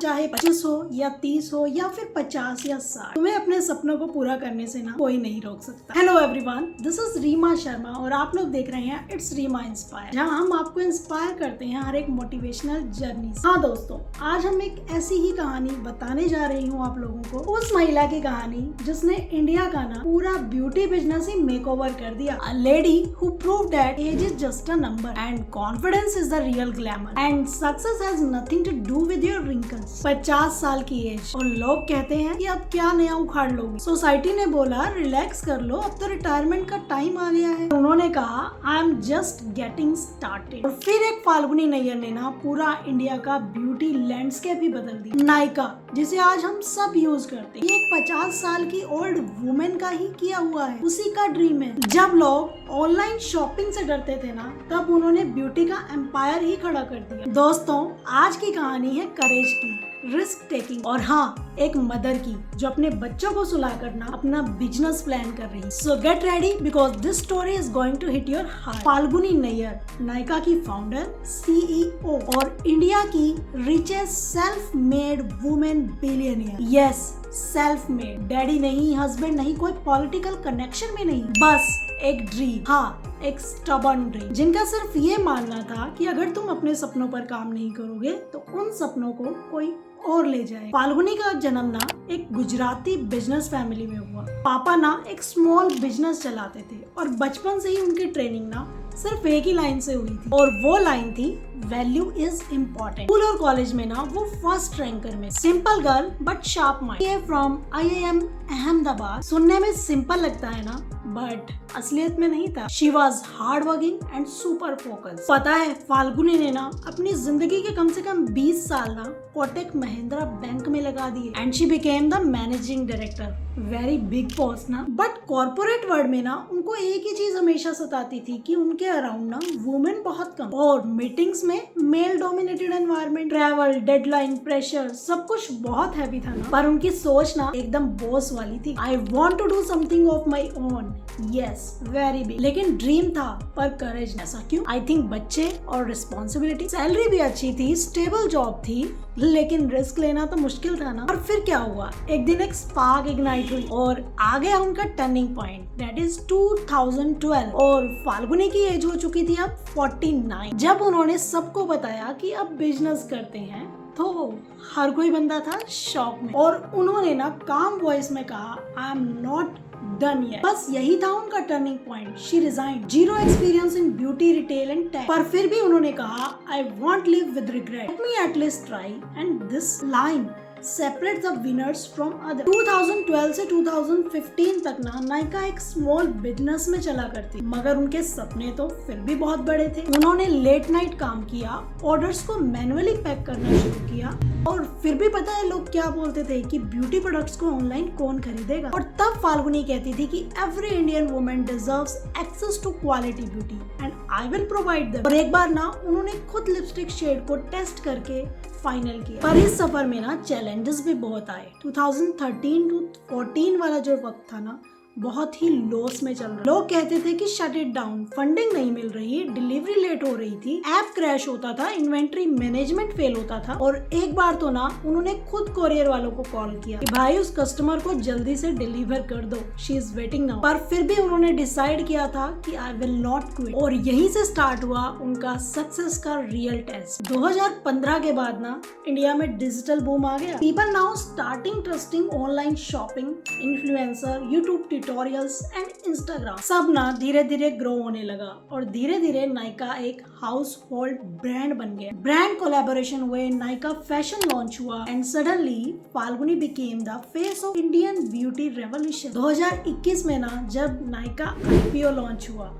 चाहे 25 हो या 30 हो या फिर 50 या 60, तुम्हें अपने सपनों को पूरा करने से ना कोई नहीं रोक सकता। Hello everyone, this is Reema Sharma और आप लोग देख रहे हैं इट्स रीमा इंस्पायर, जहां हम आपको इंस्पायर करते हैं हर एक मोटिवेशनल जर्नी से। हाँ दोस्तों, आज हम एक ऐसी ही कहानी बताने जा रही हूँ आप लोगों को, उस महिला की कहानी जिसने इंडिया का ना पूरा ब्यूटी बिजनेस ही मेकओवर कर दिया। A lady who proved that age is just a number and confidence is the real glamour and success has nothing to do with your wrinkles. 50 साल की एज और लोग कहते हैं कि अब क्या नया उखाड़ लोगे। सोसाइटी ने बोला रिलैक्स कर लो, अब तो रिटायरमेंट का टाइम आ गया है। उन्होंने कहा I am just getting started. और फिर एक फाल्गुनी नैयर ने ना पूरा इंडिया का ब्यूटी लैंडस्केप ही बदल दिया। नायका, जिसे आज हम सब यूज करते हैं, ये एक 50 साल की ओल्ड वुमेन का ही किया हुआ है, उसी का ड्रीम है। जब लोग ऑनलाइन शॉपिंग से डरते थे ना, तब उन्होंने ब्यूटी का एम्पायर ही खड़ा कर दिया। दोस्तों, आज की कहानी है करेज की, रिस्क टेकिंग और हाँ, एक मदर की जो अपने बच्चों को सुलाकर ना अपना बिजनेस प्लान कर रही है। So get ready because this story is going to hit your heart. Falguni Nayar, Nykaa की फाउंडर, सीईओ और इंडिया की richest self made women billionaire. Yes, self made, daddy नहीं, हस्बैंड नहीं, कोई पॉलिटिकल कनेक्शन में नहीं, बस एक ड्रीम। हाँ, एक स्टबर्न ड्रीम, जिनका सिर्फ ये मानना था कि अगर तुम अपने सपनों पर काम नहीं करोगे तो उन सपनों को कोई और ले जाए। फाल्गुनी का जन्म ना एक गुजराती बिजनेस फैमिली में हुआ। पापा ना एक स्मॉल बिजनेस चलाते थे और बचपन से ही उनकी ट्रेनिंग ना सिर्फ एक ही लाइन से हुई थी और वो लाइन थी वैल्यू इज इम्पोर्टेंट। स्कूल और कॉलेज में ना वो फर्स्ट रैंकर में। Simple girl but sharp mind, from IIM Ahmedabad. सुनने में सिंपल लगता है ना, बट असलियत में नहीं था। She was hard working and super focus. पता है, फाल्गुनी ने ना अपनी जिंदगी के कम से कम 20 साल ना कोटक महिंद्रा बैंक में लगा दिए and she became the managing director. Very big post ना, बट कॉर्पोरेट वर्ल्ड में ना उनको एक ही चीज हमेशा सताती थी कि उनके अराउंड ना वुमेन बहुत कम और मीटिंग्स में male dominated environment, travel, deadline, pressure, सब कुछ बहुत हैवी था ना। पर उनकी सोच ना एकदम बॉस वाली थी। I want to do something of my own. Yes, very big. लेकिन ड्रीम था पर करेज। ऐसा क्यों? आई थिंक बच्चे और रिस्पॉन्सिबिलिटी। सैलरी भी अच्छी थी, स्टेबल जॉब थी, लेकिन रिस्क लेना तो मुश्किल था ना। और फिर क्या हुआ, एक दिन एक स्पार्क इग्नाइट हुई और आ गया उनका टर्निंग पॉइंट, दैट इज 2012। और फाल्गुनी की एज हो चुकी थी अब 49। जब उन्होंने सबको बताया कि अब बिजनेस करते हैं तो हर कोई बंदा था शॉक में और उन्होंने ना काम वॉइस में कहा I am not done yet. बस यही था उनका turning point. She resigned, zero experience in beauty, retail and tech. पर फिर भी उन्होंने कहा I want live with regret, let me at least try. And this line separate the winners from other. 2012 से 2015 तक ना नायका एक स्मॉल बिजनेस में चला करती, मगर उनके सपने तो फिर भी बहुत बड़े थे। उन्होंने लेट नाइट काम किया, ऑर्डर्स को मैनुअली पैक करना शुरू किया और फिर भी पता है लोग क्या बोलते थे कि ब्यूटी प्रोडक्ट्स को ऑनलाइन कौन खरीदेगा। और तब फाल्गुनी कहती थी कि every Indian woman deserves access to quality beauty and I will provide them. और एक बार ना उन्होंने खुद लिपस्टिक शेड को टेस्ट करके फाइनल किया। पर इस सफर में ना चैलेंजेस भी बहुत आए। 2013 to 14 वाला जो वक्त था ना, बहुत ही लॉस में चल रहा। लोग कहते थे कि शट इट डाउन, फंडिंग नहीं मिल रही, डिलीवरी लेट हो रही थी, ऐप क्रैश होता था, इन्वेंट्री मैनेजमेंट फेल होता था। और एक बार तो ना उन्होंने खुद कोरियर वालों को कॉल किया कि भाई उस कस्टमर को जल्दी से डिलीवर कर दो, शी इज वेटिंग नाउ। पर फिर भी उन्होंने डिसाइड किया था कि आई विल नॉट क्विट। और यहीं से स्टार्ट हुआ उनका सक्सेस का रियल टेस्ट। 2015 के बाद ना इंडिया में डिजिटल बूम आ गया। People now starting trusting online shopping, influencer, YouTube tutorials and Instagram, सब ना धीरे धीरे ग्रो होने लगा और धीरे धीरे नायका एक हाउस होल्ड ब्रांड बन गया। ब्रांड कोलैबोरेशन हुए, नायका फैशन लॉन्च हुआ and suddenly Falguni became the face of Indian beauty revolution. 2021 में ना जब नायका IPO लॉन्च हुआ,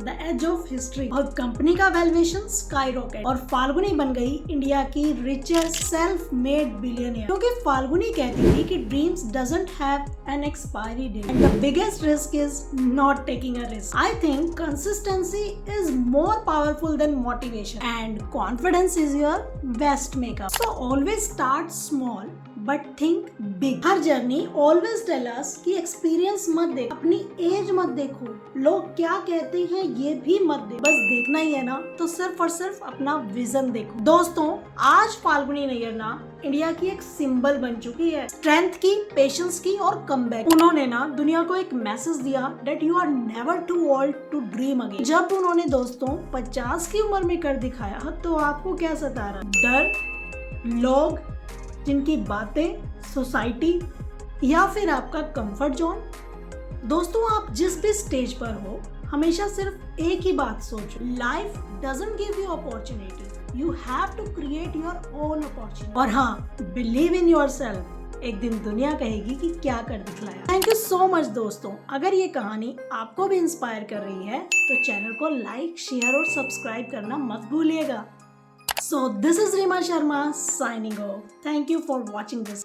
द एज ऑफ हिस्ट्री, और कंपनी का वैल्यूएशन स्काई रॉकेट और फाल्गुनी बन गई इंडिया की रिचेस्ट सेल्फ मेड बिलियनियर। क्योंकि फाल्गुनी कहती थी कि dreams doesn't have an expiry date and the biggest risk is not taking a risk. I think consistency is more powerful than motivation and confidence is your best makeup. So always start small, but think big. हर journey always tell us कि experience मत देखो, अपनी as मत देखो, लोग क्या कहते हैं ये भी मत देखो, बस देखना ही है ना तो सिर्फ और सिर्फ अपना विजन देखो। दोस्तों, आज फाल्गुनी नैयर ना इंडिया की एक सिंबल बन चुकी है, स्ट्रेंथ की, पेशेंस की और कमबैक। उन्होंने ना दुनिया को एक मैसेज दिया that you are never too old to dream again. जब उन्होंने दोस्तों 50 की उम्र में कर दिखाया तो आपको क्या सता रहा? डर, लोग, जिनकी बातें, सोसाइटी या फिर आपका कंफर्ट जोन? दोस्तों, आप जिस भी स्टेज पर हो हमेशा सिर्फ एक ही बात सोचो, life doesn't give you opportunity, you have to create your own opportunity. और हाँ, बिलीव इन योरसेल्फ, एक दिन दुनिया कहेगी कि क्या कर दिखलाया। थैंक यू सो मच दोस्तों। अगर ये कहानी आपको भी इंस्पायर कर रही है तो चैनल को लाइक, शेयर और सब्सक्राइब करना मत भूलिएगा। So this is Rima Sharma signing off. Thank you for watching this.